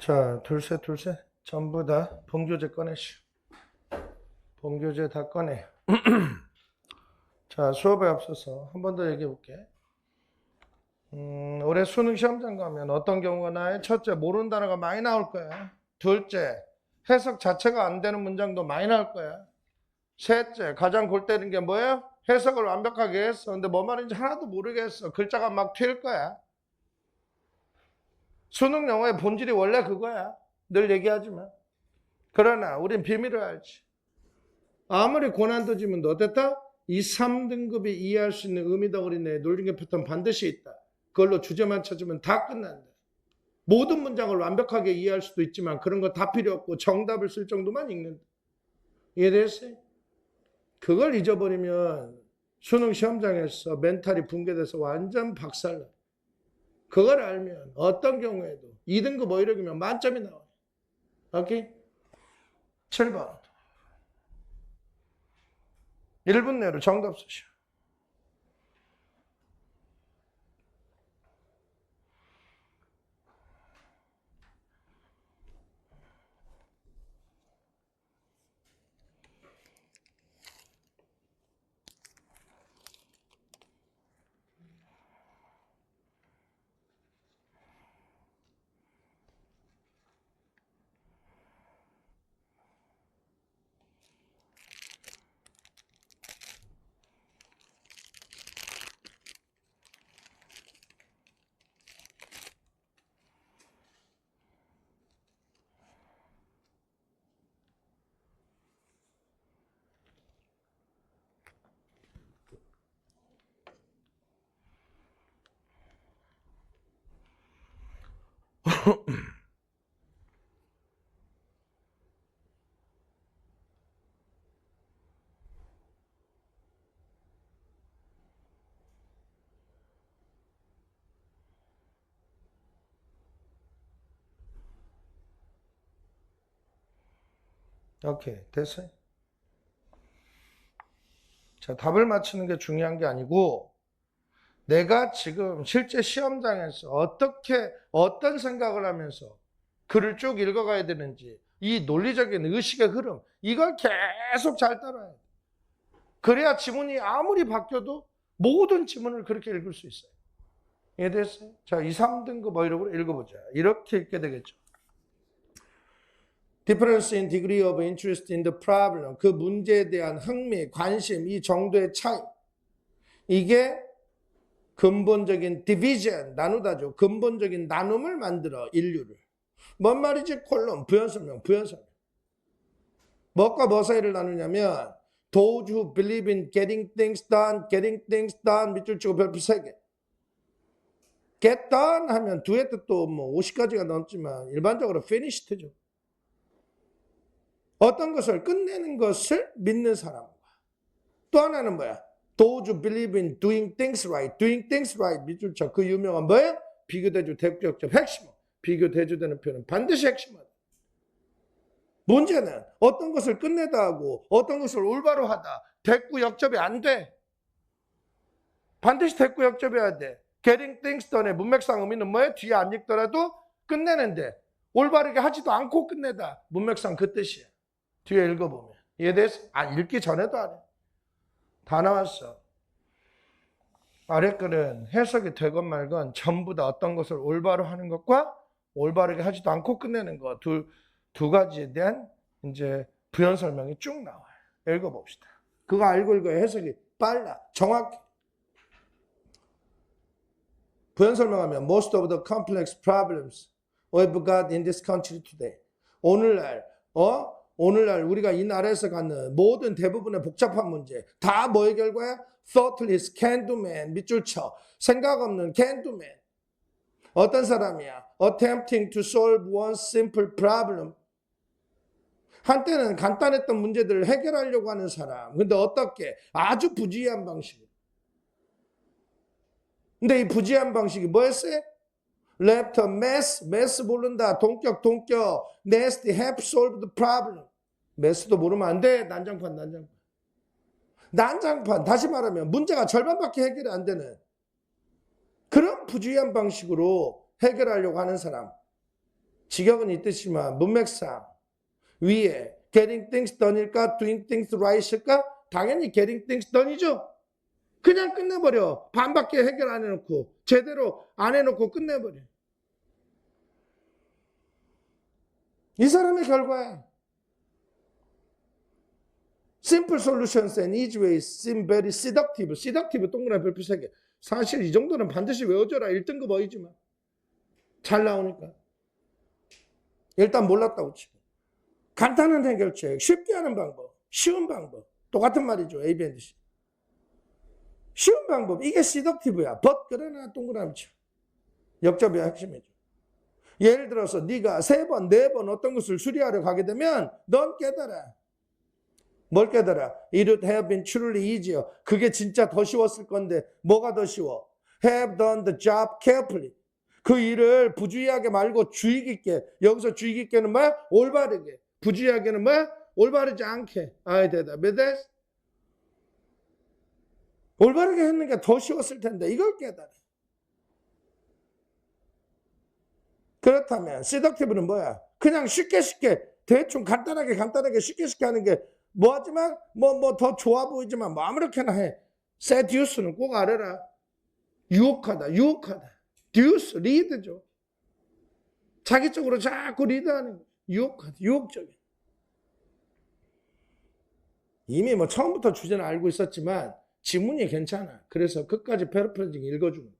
자, 둘셋. 전부 다 본교재 꺼내시오. 본교재 다 꺼내. 자, 수업에 앞서서 한 번 더 얘기해 볼게. 올해 수능 시험장 가면 어떤 경우가 나요? 첫째, 모르는 단어가 많이 나올 거야. 둘째, 해석 자체가 안 되는 문장도 많이 나올 거야. 셋째, 가장 골 때리는 게 뭐예요? 해석을 완벽하게 했어. 근데 뭐 말인지 하나도 모르겠어. 글자가 막 튈 거야. 수능 영어의 본질이 원래 그거야. 늘 얘기하지만. 그러나 우린 비밀을 알지. 아무리 고난도 지문도 어땠다? 이 3등급이 이해할 수 있는 의미덩어리내 논리적 패턴 반드시 있다. 그걸로 주제만 찾으면 다 끝난다. 모든 문장을 완벽하게 이해할 수도 있지만 그런 거 다 필요 없고 정답을 쓸 정도만 읽는다. 이해됐어요? 그걸 잊어버리면 수능 시험장에서 멘탈이 붕괴돼서 완전 박살나. 그걸 알면 어떤 경우에도 2등급 어휘력이면 만점이 나와요. 오케이? 7번. 1분 내로 정답 쓰시오. 오케이, 됐어요. 자, 답을 맞추는 게 중요한 게 아니고 내가 지금 실제 시험장에서 어떤 생각을 하면서 글을 쭉 읽어가야 되는지 이 논리적인 의식의 흐름 이걸 계속 잘 따라야 돼. 그래야 지문이 아무리 바뀌어도 모든 지문을 그렇게 읽을 수 있어요. 이해됐어요? 자, 2, 3등급 어휘력으로 읽어보자. 이렇게 읽게 되겠죠. Difference in degree of interest in the problem. 그 문제에 대한 흥미, 관심, 이 정도의 차이. 이게 근본적인 division, 나누다죠. 근본적인 나눔을 만들어, 인류를. 뭔 말이지? 콜론, 부연설명. 뭐과 뭐 사이를 나누냐면 those who believe in getting things done, 밑줄 치고 별표 3개. get done 하면 두의 뜻도 뭐 50가지가 넘지만 일반적으로 finished죠. 어떤 것을 끝내는 것을 믿는 사람과 또 하나는 뭐야? Those who believe in doing things right. 밑줄 쳐. 그 유명한 뭐예요? 비교대조 대표격적 핵심어. 비교대조되는 표현은 반드시 핵심어다. 문제는 어떤 것을 끝내다 하고 어떤 것을 올바로 하다. 대꾸 역접이 안 돼. 반드시 대꾸 역접해야 돼. Getting things done의 문맥상 의미는 뭐예요? 뒤에 안 읽더라도 끝내는데 올바르게 하지도 않고 끝내다. 문맥상 그 뜻이야. 뒤에 읽어보면. 이해됐어? 읽기 전에도 안 해. 다 나왔어. 아래 글은 해석이 되건 말건 전부 다 어떤 것을 올바로 하는 것과 올바르게 하지도 않고 끝내는 것. 두 가지에 대한 이제 부연 설명이 쭉 나와요. 읽어봅시다. 그거 알고 읽어야 해석이 빨라. 정확해. 부연 설명하면 most of the complex problems we've got in this country today. 오늘날 우리가 이 나라에서 갖는 모든 대부분의 복잡한 문제 다 뭐의 결과야? Thoughtless can do man. 밑줄 쳐. 생각 없는 can do man. 어떤 사람이야? Attempting to solve one simple problem. 한때는 간단했던 문제들을 해결하려고 하는 사람. 근데 어떻게? 아주 부주의한 방식으로. 근데 이 부주의한 방식이 뭐였어요? Left a mess 모른다. 동격. Nasty, have solved the problem. mess도 모르면 안 돼. 난장판. 다시 말하면 문제가 절반밖에 해결이 안 되는 그런 부주의한 방식으로 해결하려고 하는 사람. 직역은 이 뜻이지만 문맥상 위에 getting things done일까 doing things right일까? 당연히 getting things done이죠. 그냥 끝내버려. 반밖에 해결 안 해놓고 제대로 안 해놓고 끝내버려. 이 사람의 결과야. Simple solutions and easy ways seem very seductive. seductive 동그라미 별표 3개. 사실 이 정도는 반드시 외워줘라. 1등급 어이지만. 잘 나오니까. 일단 몰랐다고 치고. 간단한 해결책, 쉽게 하는 방법, 쉬운 방법. 똑같은 말이죠. A, B, and C. 쉬운 방법. 이게 seductive야. but 그러나 동그라미 쳐. 역접의 핵심이죠. 예를 들어서 네가 3번, 4번 어떤 것을 수리하러 가게 되면 넌 깨달아. 뭘 깨달아? It would have been truly easier. 그게 진짜 더 쉬웠을 건데 뭐가 더 쉬워? Have done the job carefully. 그 일을 부주의하게 말고 주의 깊게. 여기서 주의 깊게는 뭐야? 올바르게. 부주의하게는 뭐야? 올바르지 않게. 아이 대답해. 올바르게 했는 게 더 쉬웠을 텐데 이걸 깨달아. 그렇다면 seductive는 뭐야? 그냥 쉽게 대충 간단하게 쉽게 하는 게 뭐하지만 뭐 더 좋아 보이지만 뭐 아무렇게나 해. seduce는 꼭 알아라. 유혹하다. deuce 리드죠. 자기 쪽으로 자꾸 리드하는 거. 유혹적인. 이미 뭐 처음부터 주제는 알고 있었지만 지문이 괜찮아. 그래서 끝까지 패러프레이징 읽어주는.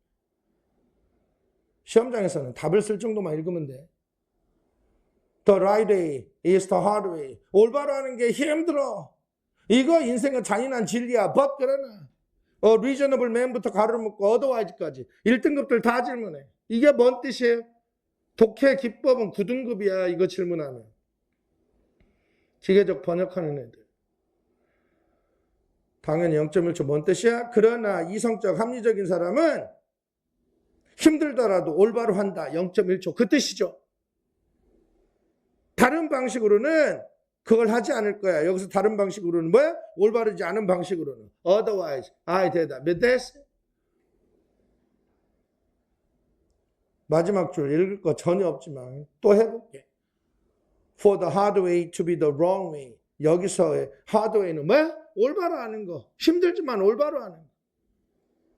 시험장에서는 답을 쓸 정도만 읽으면 돼. The right way is the hard way. 올바로 하는 게 힘들어. 이거 인생은 잔인한 진리야. But 그러나 reasonable man부터 가로를 묶고 otherwise까지 1등급들 다 질문해. 이게 뭔 뜻이에요? 독해 기법은 9등급이야. 이거 질문하면. 기계적 번역하는 애들. 당연히 0.1초 뭔 뜻이야? 그러나 이성적 합리적인 사람은 힘들더라도 올바로 한다. 0.1초. 그 뜻이죠. 다른 방식으로는 그걸 하지 않을 거야. 여기서 다른 방식으로는 뭐야? 올바르지 않은 방식으로는. Otherwise. 아이 대답. 몇 됐어? 마지막 줄 읽을 거 전혀 없지만 또 해볼게. For the hard way to be the wrong way. 여기서의 hard way는 뭐야? 올바로 하는 거. 힘들지만 올바로 하는 거.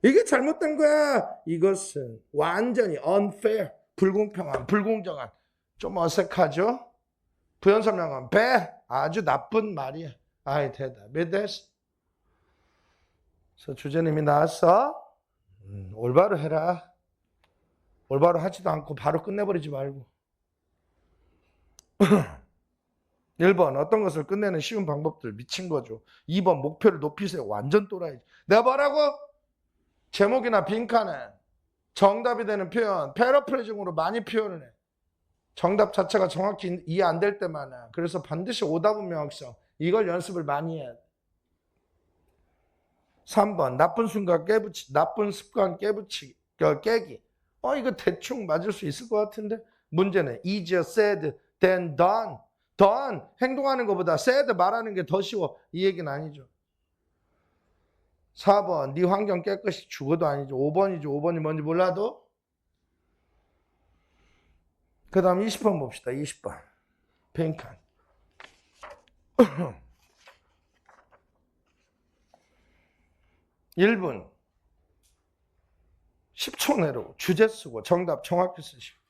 이게 잘못된 거야. 이것은 완전히 unfair. 불공평한, 불공정한. 좀 어색하죠? 부연설명은 bad. 아주 나쁜 말이야. 아이 대답. 몇 됐어? 그래서 주제는 이미 나왔어. 올바로 해라. 올바로 하지도 않고 바로 끝내버리지 말고. 1번 어떤 것을 끝내는 쉬운 방법들 미친 거죠. 2번 목표를 높이 세워. 완전 또라이. 내가 뭐라고? 제목이나 빈칸에 정답이 되는 표현, 패러프레이징으로 많이 표현을 해. 정답 자체가 정확히 이해 안 될 때만 해. 그래서 반드시 오답은 명확성. 이걸 연습을 많이 해야 돼. 3번 나쁜 습관 깨기. 이거 대충 맞을 수 있을 것 같은데 문제는 easier said than done. done 행동하는 것보다 said 말하는 게 더 쉬워. 이 얘기는 아니죠. 4번 네 환경 깨끗이 죽어도 아니죠. 5번이죠. 5번이 뭔지 몰라도. 그 다음 20번 봅시다. 20번 빈칸. 1분 10초 내로 주제 쓰고 정답 정확히 쓰시고.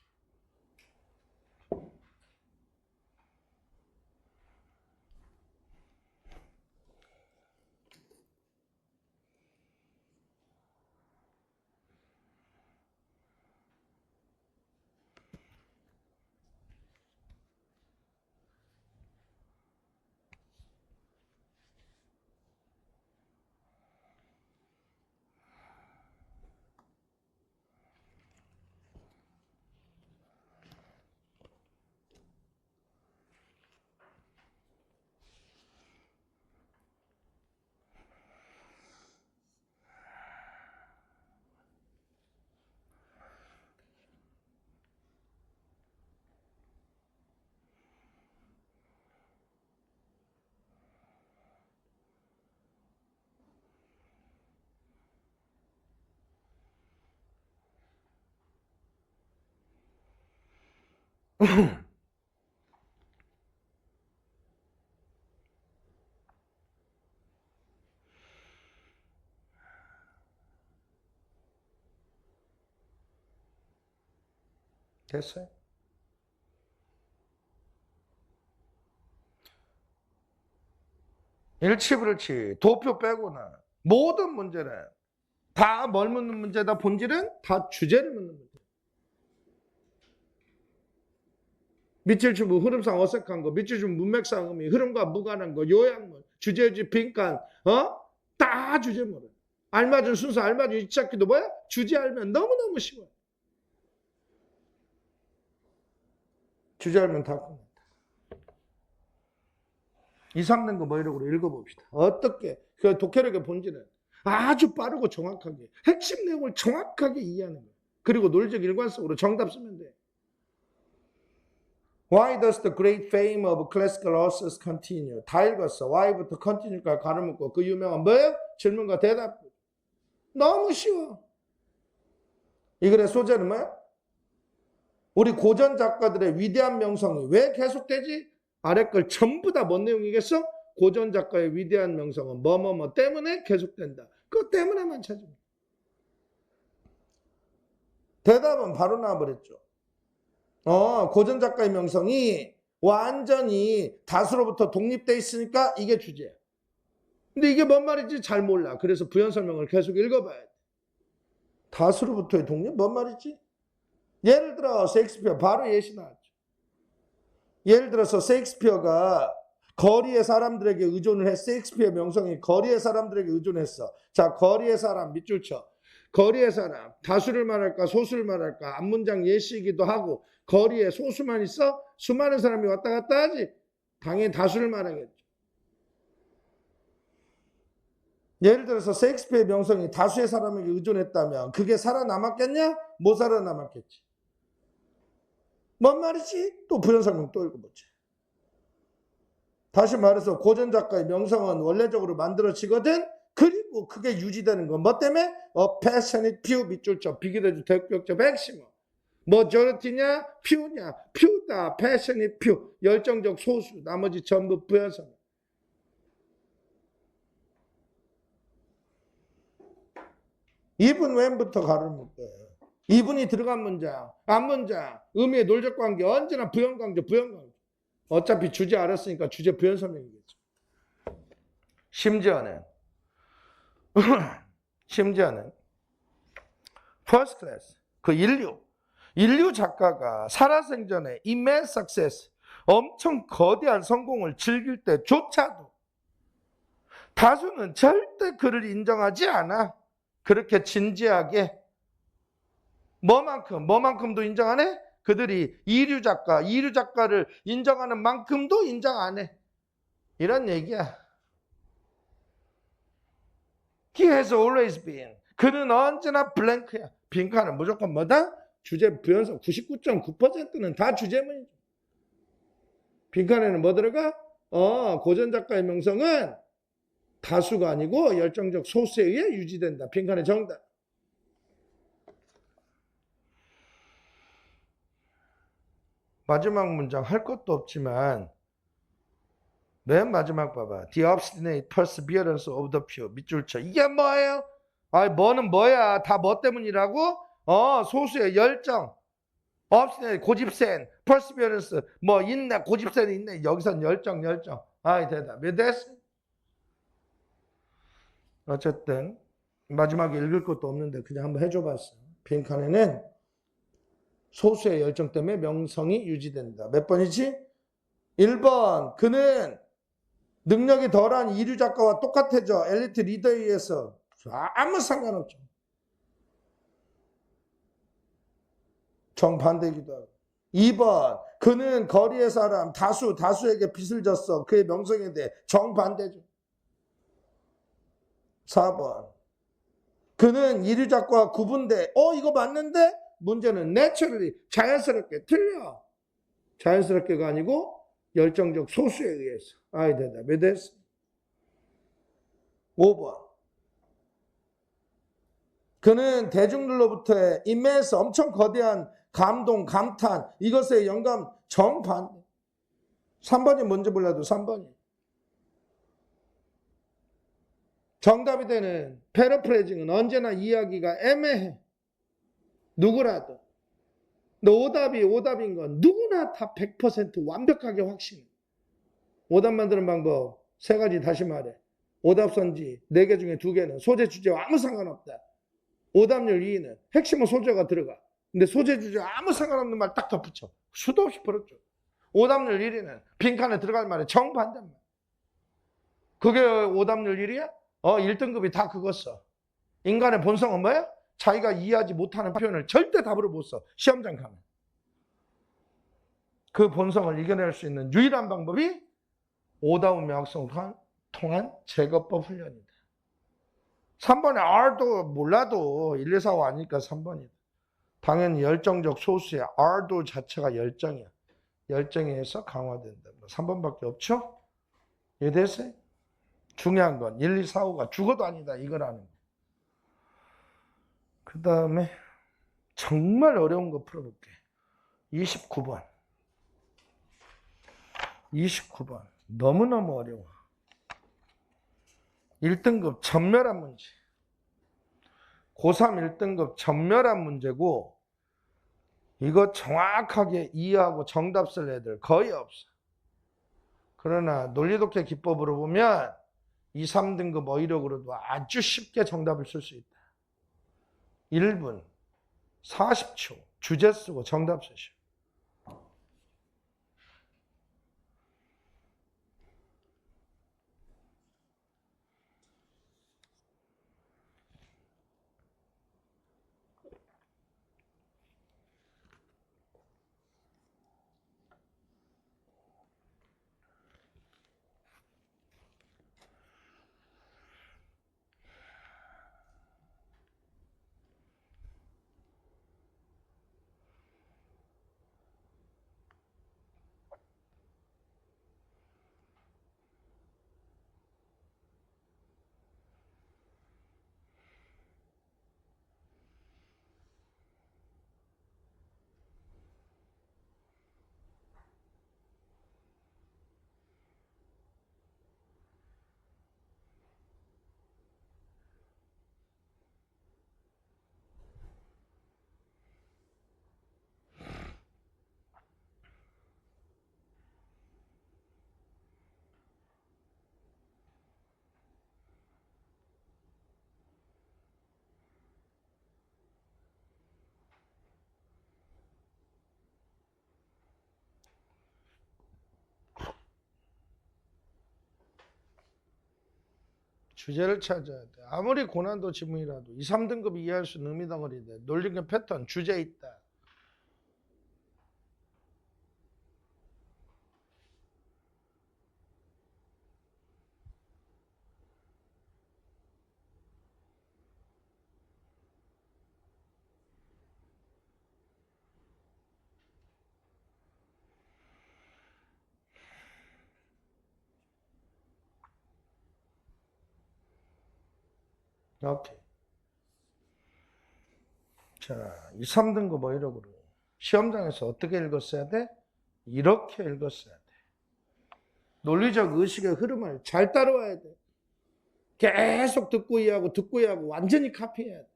됐어요? 일치불일치 도표 빼고는 모든 문제는 다 뭘 묻는 문제다. 본질은 다 주제를 묻는 문제. 밑줄 주부 흐름상 어색한 거, 밑줄 주부 문맥상 의미, 흐름과 무관한 거, 요약문, 주제지 빈칸, 다 주제문을. 알맞은 순서, 알맞은 위치 찾기도 뭐야? 주제 알면 너무너무 쉬워요. 주제 알면 다 끝난다. 2, 3등 거 뭐 이러고 읽어봅시다. 어떻게? 그 독해력의 본질은 아주 빠르고 정확하게 핵심 내용을 정확하게 이해하는 거예요. 그리고 논리적 일관성으로 정답 쓰면 돼. Why does the great fame of classical authors continue? 다 읽었어. Why부터 continue까지 가로 묶고 그 유명한 뭐예요? 질문과 대답. 너무 쉬워. 이 글의 소재는 뭐야? 우리 고전 작가들의 위대한 명성이 왜 계속되지? 아래 걸 전부 다 뭔 내용이겠어? 고전 작가의 위대한 명성은 뭐뭐뭐 때문에 계속된다. 그것 때문에만 찾으면. 대답은 바로 나와버렸죠. 고전 작가의 명성이 완전히 다수로부터 독립돼 있으니까 이게 주제야. 근데 이게 뭔 말인지 잘 몰라. 그래서 부연 설명을 계속 읽어봐야 돼. 다수로부터의 독립? 뭔 말이지? 예를 들어 셰익스피어 바로 예시 나왔죠. 예를 들어서 셰익스피어가 거리의 사람들에게 의존을 해. 셰익스피어 명성이 거리의 사람들에게 의존했어. 자, 거리의 사람 밑줄 쳐. 거리의 사람, 다수를 말할까 소수를 말할까 앞문장 예시이기도 하고 거리에 소수만 있어? 수많은 사람이 왔다 갔다 하지? 당연히 다수를 말하겠죠. 예를 들어서 셰익스피어의 명성이 다수의 사람에게 의존했다면 그게 살아남았겠냐? 못 살아남았겠지. 뭔 말이지? 또 부연 설명 또 읽어보지. 다시 말해서 고전 작가의 명성은 원래적으로 만들어지거든. 그리고 그게 유지되는 건 뭐 때문에? A passionate few 밑줄 쳐. 비교대조 대격적 핵심어. majority냐? few냐? few다. passionate few. 열정적 소수. 나머지 전부 부연 설명. 이분 when부터 가를 묶어요. 이분이 들어간 문장, 앞문장, 의미의 논리적 관계 언제나 부연 관계, 부연 관계. 어차피 주제 알았으니까 주제 부연 설명이겠죠. 심지어는 first class, 그 인류 작가가 살아생전에 immense success, 엄청 거대한 성공을 즐길 때조차도 다수는 절대 그를 인정하지 않아. 그렇게 진지하게 뭐만큼도 인정 안 해? 그들이 이류 작가를 인정하는 만큼도 인정 안 해. 이런 얘기야. He has always been. 그는 언제나 블랭크야. 빈칸은 무조건 뭐다? 주제 부연성 99.9%는 다 주제문이죠. 빈칸에는 뭐 들어가? 고전 작가의 명성은 다수가 아니고 열정적 소수에 의해 유지된다. 빈칸의 정답. 마지막 문장 할 것도 없지만 맨 마지막 봐봐. The obstinate perseverance of the few. 밑줄 쳐. 이게 뭐예요? 뭐는 뭐야? 다 뭐 때문이라고? 소수의 열정. obstinate 고집센. perseverance 뭐 있네. 고집센 있네. 여기선 열정. 대답. 왜 됐어? 어쨌든 마지막에 읽을 것도 없는데 그냥 한번 해줘봤어. 빈칸에는 소수의 열정 때문에 명성이 유지된다. 몇 번이지? 1번. 그는 능력이 덜한 이류 작가와 똑같아져. 엘리트 리더에 의해서. 아무 상관없죠. 정반대이기도 하고. 2번. 그는 거리의 사람, 다수에게 빚을 졌어. 그의 명성에 대해 정반대죠. 4번. 그는 이류 작가와 구분돼. 이거 맞는데? 문제는 naturally, 자연스럽게 틀려. 자연스럽게가 아니고 열정적 소수에 의해서. 대답이 됐어. 5번. 그는 대중들로부터의 immense 엄청 거대한 감동, 감탄, 이것에 영감 정반대. 3번이 뭔지 몰라도 3번이. 정답이 되는 패러프레이징은 언제나 이야기가 애매해. 누구라도. 근데 오답인 건 누구나 다 100% 완벽하게 확신해. 오답 만드는 방법 3가지 다시 말해. 오답선지 4개 중에 2개는 소재 주제와 아무 상관없다. 오답률 2는 핵심은 소재가 들어가. 근데 소재 주제와 아무 상관없는 말 딱 덧붙여. 수도 없이 벌었죠. 오답률 1위는 빈칸에 들어갈 말에 정반대말. 그게 오답률 1위야? 1등급이 다 그거 써. 인간의 본성은 뭐야? 자기가 이해하지 못하는 표현을 절대 답으로 못 써. 시험장 가면. 그 본성을 이겨낼 수 있는 유일한 방법이 오답 명확성을 통한 제거법 훈련이다. 3번에 R도 몰라도 1, 2, 4, 5 아니까 3번이다. 당연히 열정적 소수야. R도 자체가 열정이야. 열정에 의해서 강화된다. 3번밖에 없죠? 이해됐어요? 중요한 건 1, 2, 4, 5가 죽어도 아니다. 이거라는 거. 그 다음에 정말 어려운 거 풀어볼게. 29번. 29번. 너무너무 어려워. 1등급 전멸한 문제. 고3 1등급 전멸한 문제고, 이거 정확하게 이해하고 정답 쓸 애들 거의 없어. 그러나 논리독해 기법으로 보면 2, 3등급 어휘력으로도 아주 쉽게 정답을 쓸 수 있다. 1분 40초 주제 쓰고 정답 쓰시오. 주제를 찾아야 돼. 아무리 고난도 지문이라도 2, 3등급 이해할 수 있는 의미덩어리인데 논리적 패턴, 주제 있다. 오케이. 자, 2, 3등급 어휘력으로 시험장에서 어떻게 읽었어야 돼? 이렇게 읽었어야 돼. 논리적 의식의 흐름을 잘 따라와야 돼. 계속 듣고 이해하고 완전히 카피해야 돼.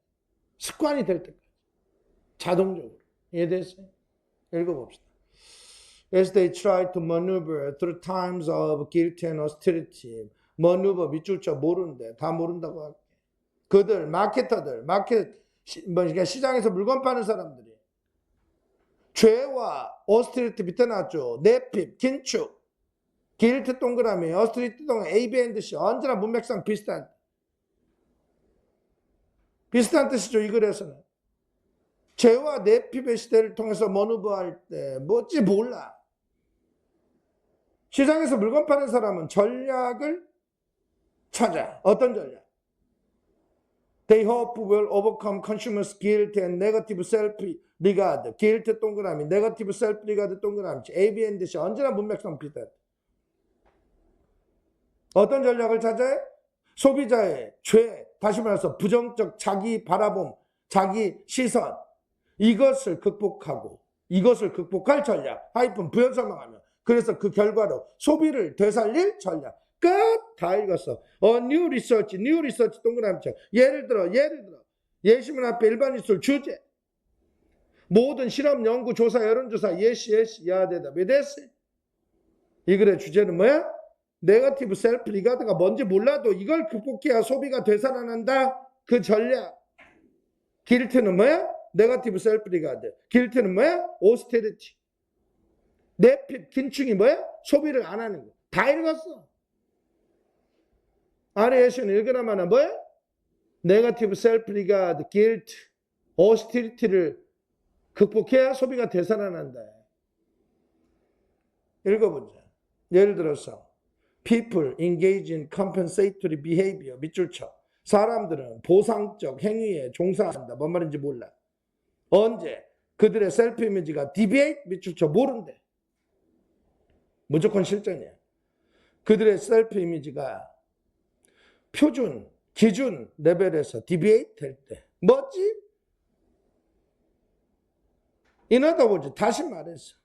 습관이 될 때까지. 자동적으로. 이해됐어요? 읽어봅시다. As they try to maneuver through times of guilt and austerity. maneuver 밑줄 쳐 모르는데 다 모른다고 할게. 그들 마케터들 시장에서 물건 파는 사람들이 죄와 오스트리트 밑에 나왔죠. 내핍, 긴축, 길트 동그라미, 오스트리트 동그라미, ABNDC 언제나 문맥상 비슷한 뜻이죠. 이 글에서는 죄와 내핍의 시대를 통해서 머누버할 때 뭐지 몰라. 시장에서 물건 파는 사람은 전략을 찾아. 어떤 전략? They hope will overcome consumers' guilt and negative self-regard. guilt 동그라미, negative self-regard 동그라미, ABNDC 언제나 문맥상 비슷해. 어떤 전략을 찾아요? 소비자의 죄, 다시 말해서 부정적 자기 바라봄, 자기 시선, 이것을 극복하고 이것을 극복할 전략 하이픈 부연 설명하면 그래서 그 결과로 소비를 되살릴 전략 끝 다 읽었어. new research 동그라미 쳐. 예를 들어 예시문 앞에 일반 이술 주제 모든 실험 연구 조사 여론조사 예시 야 대답 왜 됐어? 이 글의 주제는 뭐야? 네거티브 셀프 리가드가 뭔지 몰라도 이걸 극복해야 소비가 되살아난다. 그 전략. 길트는 뭐야? 네거티브 셀프 리가드. 길트는 뭐야? 오스테리티. 내핍, 긴축이 뭐야? 소비를 안 하는 거. 다 읽었어. 아래 예시는 읽으라마나 뭐야? 네거티브 셀프 리가드, 길트, 오스테리티를 극복해야 소비가 되살아난다. 읽어보자. 예를 들어서 people engage in compensatory behavior 밑줄 쳐. 사람들은 보상적 행위에 종사한다. 뭔 말인지 몰라. 언제? 그들의 셀프 이미지가 deviate 밑줄 쳐. 모른대. 무조건 실전이야. 그들의 셀프 이미지가 표준, 기준 레벨에서 deviate 될 때. 뭐지? In other words, 다시 말해서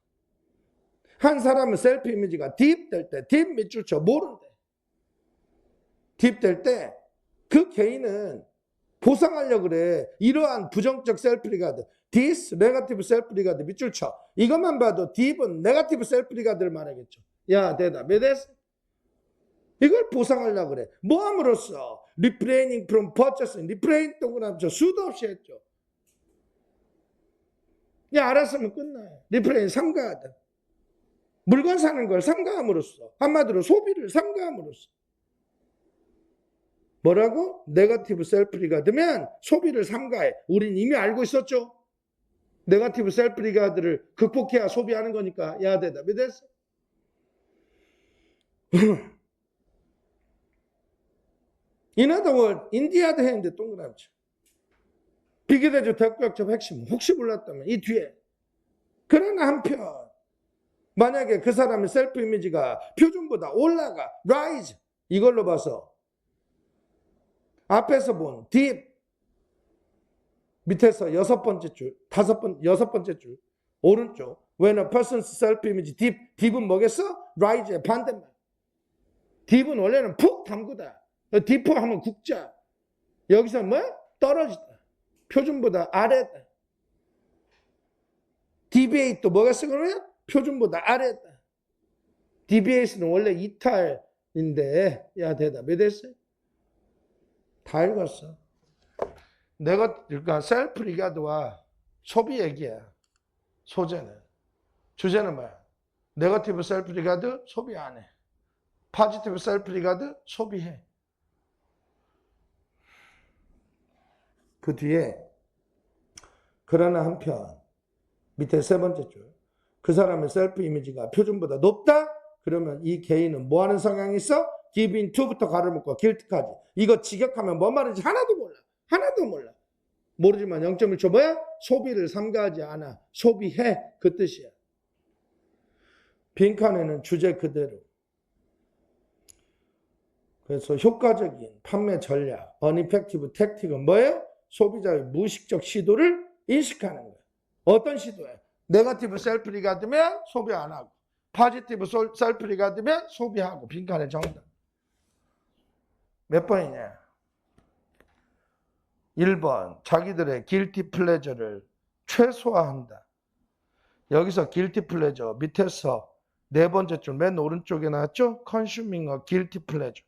한 사람은 셀프 이미지가 딥 될 때, 딥 밑줄 쳐. 모른대. 딥 될 때 그 개인은 보상하려고 그래. 이러한 부정적 셀프 리가드. This 네거티브 셀프 리가드 밑줄 쳐. 이것만 봐도 딥은 네거티브 셀프 리가드를 말하겠죠. 야, 대답. 왜 됐어? 이걸 보상하려고 그래. 뭐 함으로써? refraining from purchasing. refrain 동그라미 쳐. 수도 없이 했죠. 야, 알았으면 끝나요. refrain 삼가하다. 물건 사는 걸 삼가함으로써. 한마디로 소비를 삼가함으로써. 뭐라고? 네거티브 셀프 리가드면 소비를 삼가해. 우린 이미 알고 있었죠. 네거티브 셀프 리가드를 극복해야 소비하는 거니까. 야, 대답이 됐어. In other words, 인디아드 했는데 동그라미 쳐. 비교대조 대구역적 핵심 혹시 몰랐다면 이 뒤에. 그러나 한편 만약에 그 사람의 셀프 이미지가 표준보다 올라가 rise 이걸로 봐서 앞에서 본 deep 밑에서 여섯 번째 줄 오른쪽 when a person's self image deep은 뭐겠어? rise의 반대말. deep은 원래는 푹 담그다. deep 하면 국자. 여기서 뭐? 떨어지다. 표준보다 아래다. deviate도 뭐겠어 그러면? 표준보다 아래다. deviate는 원래 이탈인데 야 대답 왜 됐어요? 다 읽었어. 그러니까 셀프 리가드와 소비 얘기야. 소재는. 주제는 뭐야? 네거티브 셀프 리가드 소비 안 해. 포지티브 셀프 리가드 소비해. 그 뒤에 그러나 한편 밑에 세 번째 줄. 그 사람의 셀프 이미지가 표준보다 높다? 그러면 이 개인은 뭐 하는 성향이 있어? give in to부터 가를 묶고 guilt까지. 이거 직역하면 뭔 말인지 하나도 몰라. 하나도 몰라. 모르지만 0.1초 뭐야? 소비를 삼가하지 않아. 소비해. 그 뜻이야. 빈칸에는 주제 그대로. 그래서 효과적인 판매 전략, uneffective tactic은 뭐예요? 소비자의 무의식적 시도를 인식하는 거야. 어떤 시도야? 네거티브 셀프 리가드면 소비 안 하고, 포지티브 셀프 리가드면 소비하고. 빈칸의 정답. 몇 번이냐? 1번. 자기들의 guilty pleasure를 최소화한다. 여기서 guilty pleasure 밑에서 네 번째 줄 맨 오른쪽에 나왔죠? consuming a guilty pleasure.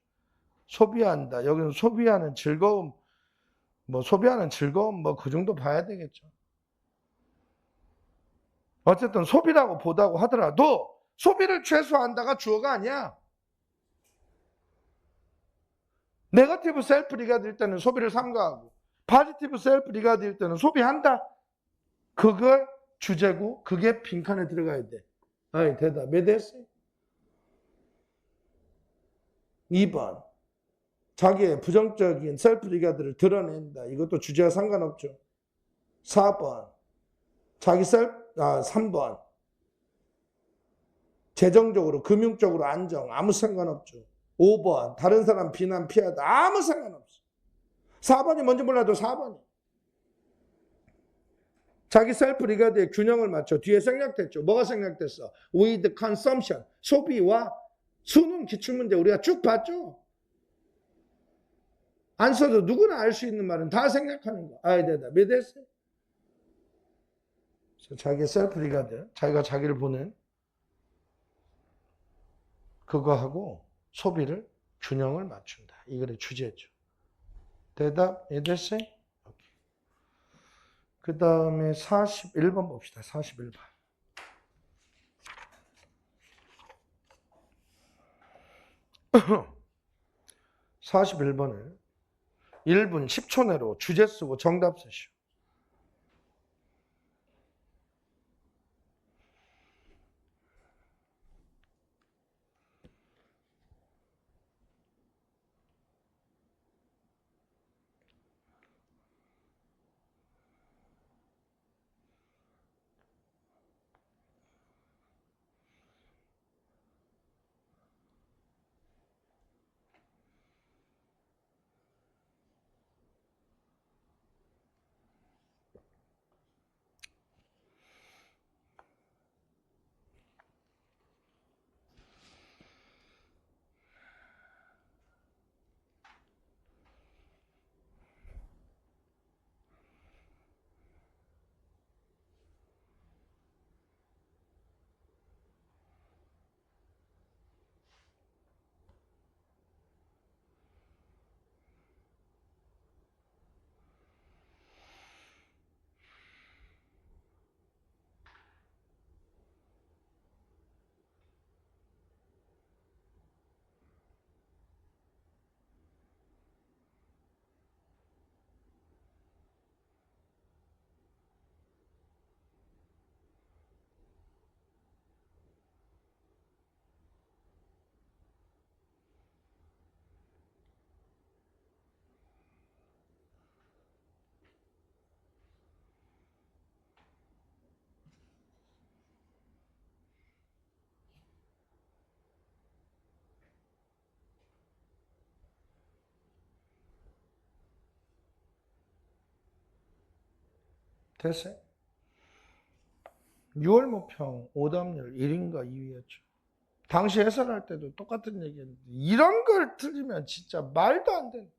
소비한다. 여기는 소비하는 즐거움, 그 정도 봐야 되겠죠. 어쨌든 소비라고 보다고 하더라도 소비를 최소화한다가 주어가 아니야. 네거티브 셀프 리가드일 때는 소비를 삼가하고 포지티브 셀프 리가드일 때는 소비한다. 그걸 주제고 그게 빈칸에 들어가야 돼. 아이 대답 왜 됐어요? 2번. 자기의 부정적인 셀프 리가드를 드러낸다. 이것도 주제와 상관없죠. 4번. 3번. 재정적으로, 금융적으로 안정. 아무 상관없죠. 5번. 다른 사람 비난 피하다. 아무 상관없어. 4번이 뭔지 몰라도 4번이. 자기 셀프 리가드의 균형을 맞춰. 뒤에 생략됐죠. 뭐가 생략됐어? with consumption, 소비와 수능 기출문제 우리가 쭉 봤죠. 안 써도 누구나 알 수 있는 말은 다 생략하는 거. 아야 되다. 몇 됐어요? 자기 셀프 리가드, 자기가 자기를 보는 그거하고 소비를 균형을 맞춘다. 이 글의 주제죠. 대답 됐어요? 그 다음에 41번 봅시다. 41번. 41번을 1분 10초 내로 주제 쓰고 정답 쓰시오. 됐어요? 6월 모평 오답률 1위인가 2위였죠. 당시 해설할 때도 똑같은 얘기했는데 이런 걸 틀리면 진짜 말도 안 되는.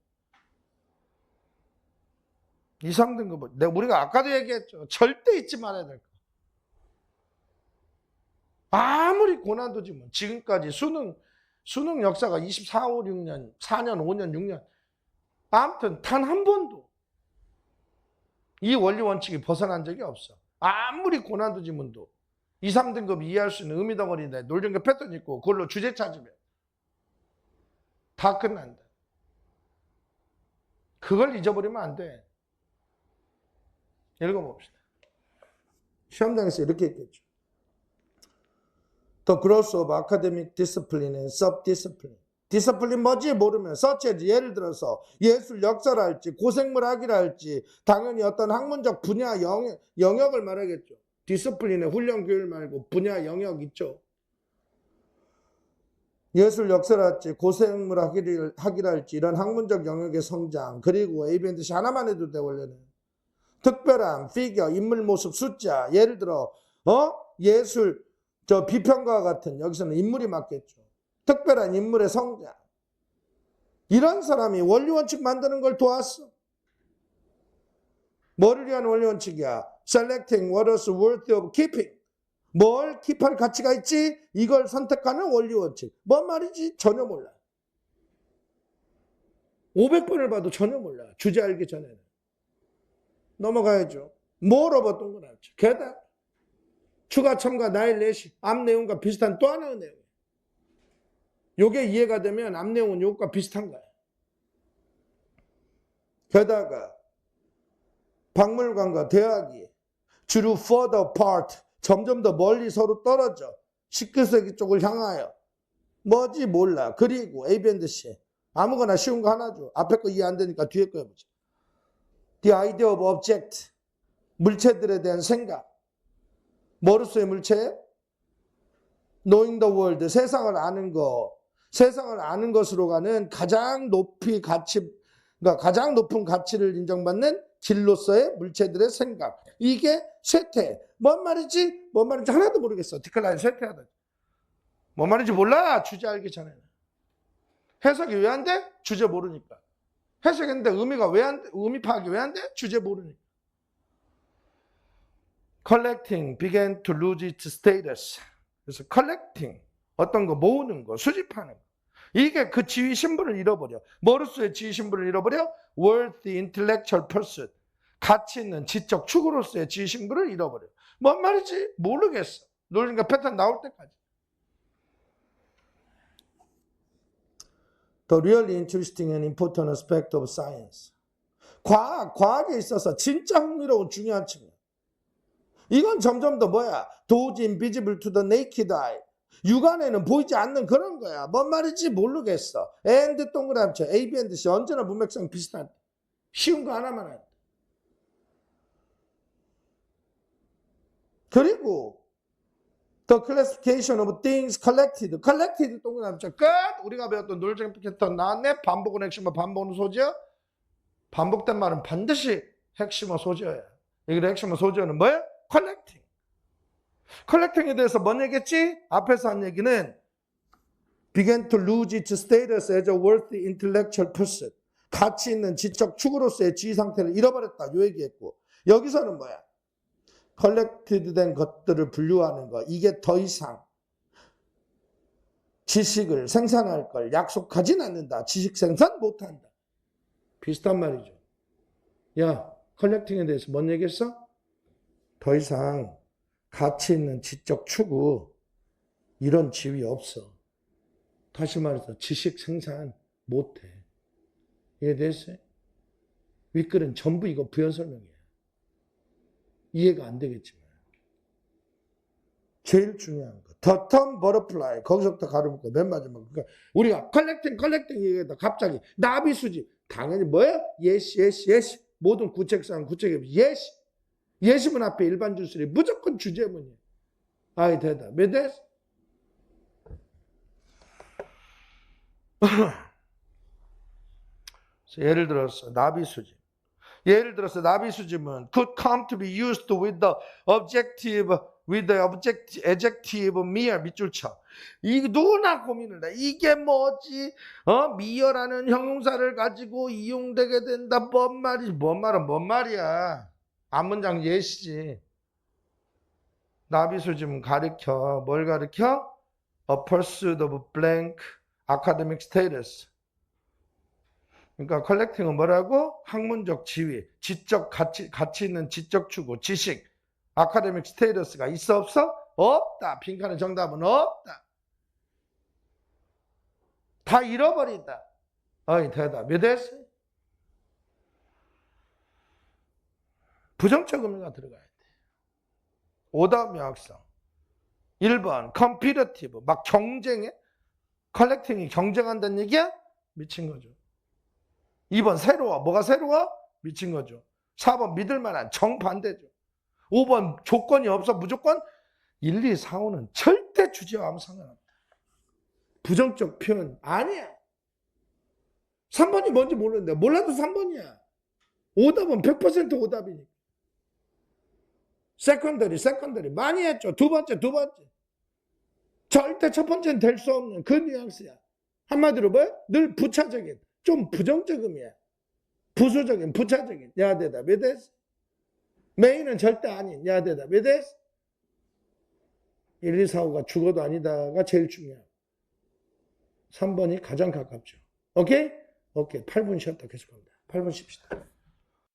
이상 등급, 우리가 아까도 얘기했죠. 절대 잊지 말아야 될 거. 아무리 고난도 지면 지금까지 수능 역사가 24, 5, 6년, 4년, 5년, 6년 아무튼 단 한 번도 이 원리 원칙이 벗어난 적이 없어. 아무리 고난도 지문도 2, 3등급 이해할 수 있는 의미덩어리인데 놀정교 패턴 있고 그걸로 주제 찾으면 다 끝난다. 그걸 잊어버리면 안 돼. 읽어봅시다. 시험장에서 이렇게 했겠죠. The growth of academic discipline and sub-discipline. 디스플린 뭐지 모르면 서치해지. 예를 들어서 예술 역사랄지 고생물학이랄지 당연히 어떤 학문적 분야 영역을 말하겠죠. 디스플린의 훈련 교육 말고 분야 영역 있죠. 예술 역사랄지 고생물학이랄지 이런 학문적 영역의 성장, 그리고 ABNDC 하나만 해도 돼. 원래는 특별한 피겨, 인물 모습, 숫자. 예를 들어 예술 비평가 같은, 여기서는 인물이 맞겠죠. 특별한 인물의 성장. 이런 사람이 원리원칙 만드는 걸 도왔어. 뭐를 위한 원리원칙이야? Selecting what is worthy of keeping. 뭘 킵할 가치가 있지? 이걸 선택하는 원리원칙. 뭔 말이지? 전혀 몰라. 500번을 봐도 전혀 몰라. 주제 알기 전에는. 넘어가야죠. 뭐로 동그랗죠. 게다가 추가 첨가 나일 내시 앞 내용과 비슷한 또 하나의 내용. 요게 이해가 되면 앞 내용은 요것과 비슷한 거야. 게다가 박물관과 대학이 주로 further apart, 점점 더 멀리 서로 떨어져 19세기 쪽을 향하여 뭐지 몰라. 그리고 ABNDC 아무거나 쉬운 거 하나 줘. 앞에 거 이해 안 되니까 뒤에 거 해보자. The idea of object, 물체들에 대한 생각. 뭐로서의 물체? Knowing the world, 세상을 아는 거. 세상을 아는 것으로 가는 가장 높은 가치를 인정받는 질로서의 물체들의 생각. 이게 쇠퇴. 뭔 말이지? 뭔 말인지 하나도 모르겠어. 디클라인 쇠퇴하다. 뭔 말인지 몰라. 주제 알기 전에는. 해석이 왜 안 돼? 주제 모르니까. 해석했는데 의미가 왜 안 돼? 의미 파악이 왜 안 돼? 주제 모르니까. Collecting began to lose its status. 그래서 collecting, 어떤 거 모으는 거, 수집하는 거. 이게 그 지위 신분을 잃어버려. 뭐로서의 지위 신분을 잃어버려? Worthy intellectual pursuit. 가치 있는 지적 추구로서의 지위 신분을 잃어버려. 뭔 말이지? 모르겠어. 논리가 패턴 나올 때까지. The really interesting and important aspect of science. 과학에 있어서 진짜 흥미로운 중요한 측면. 이건 점점 더 뭐야? Those invisible to the naked eye. 육안에는 보이지 않는 그런 거야. 뭔 말인지 모르겠어. and 동그라미쳐 A, B, and C 언제나 문맥상 비슷한. 쉬운 거 하나만 해. 그리고 the classification of things collected. collected 동그라미쳐 끝. 우리가 배웠던 논리적 패턴 나왔네. 반복은 핵심어, 반복은 소지어. 반복된 말은 반드시 핵심어 소지어야. 여기서 핵심어 소지어는 뭐야? collecting. 컬렉팅에 대해서 뭔 얘기했지? 앞에서 한 얘기는 began to lose its status as a worthy intellectual pursuit. 가치 있는 지적 추구로서의 지위 상태를 잃어버렸다. 요 얘기했고 여기서는 뭐야? collected 된 것들을 분류하는 거. 이게 더 이상 지식을 생산할 걸 약속하진 않는다. 지식 생산 못한다. 비슷한 말이죠. 야, 컬렉팅에 대해서 뭔 얘기했어? 더 이상 가치 있는 지적 추구 이런 지위 없어. 다시 말해서 지식 생산 못해. 이해됐어요? 윗글은 전부 이거 부연 설명이야. 이해가 안 되겠지만 제일 중요한 거 The term butterfly 거기서부터 가르쳐 맨 마지막. 그러니까 우리가 컬렉팅 얘기하다 갑자기 나비 수집 당연히 뭐야? yes 모든 구책상 구책이 yes 예시문 앞에 일반 주술이 무조건 주제문이에요. 아이 대답. 왜 됐어? 예를 들어서 나비수집. 예를 들어서 나비수집은 could come to be used with the adjective mere 밑줄 쳐. 이 누구나 고민을 해. 이게 뭐지? 미어라는 형용사를 가지고 이용되게 된다. 뭔 말이지? 뭔 말이야? 앞문장 예시지. 나비수집은 가르쳐. 뭘 가르쳐? A pursuit of blank academic status. 그러니까 컬렉팅은 뭐라고? 학문적 지위, 지적 가치 있는 지적 추구, 지식, 아카데믹 스테이터스가 있어 없어? 없다. 빈칸의 정답은 없다. 다 잃어버린다. 어이 대답. 몇 됐어요? 부정적 의미가 들어가야 돼. 오답 명확성. 1번 컴피터티브 막 경쟁해? 컬렉팅이 경쟁한다는 얘기야? 미친 거죠. 2번 새로워. 뭐가 새로워? 미친 거죠. 4번 믿을만한 정반대죠. 5번 조건이 없어 무조건 1, 2, 4, 5는 절대 주제와 아무 상관없다. 부정적 표현 아니야. 3번이 뭔지 모르는데 몰라도 3번이야. 오답은 100% 오답이니까. 세컨더리 많이 했죠. 두 번째 절대 첫 번째는 될 수 없는 그 뉘앙스야. 한마디로 뭐야? 늘 부차적인 좀 부정적 의미야. 부수적인 부차적인 야 대답 왜 됐어? 메인은 절대 아닌 야 대답 왜 됐어? 1, 2, 4, 5가 죽어도 아니다가 제일 중요해. 3번이 가장 가깝죠. 오케이? 8분 쉬었다 계속합니다. 8분 쉽시다.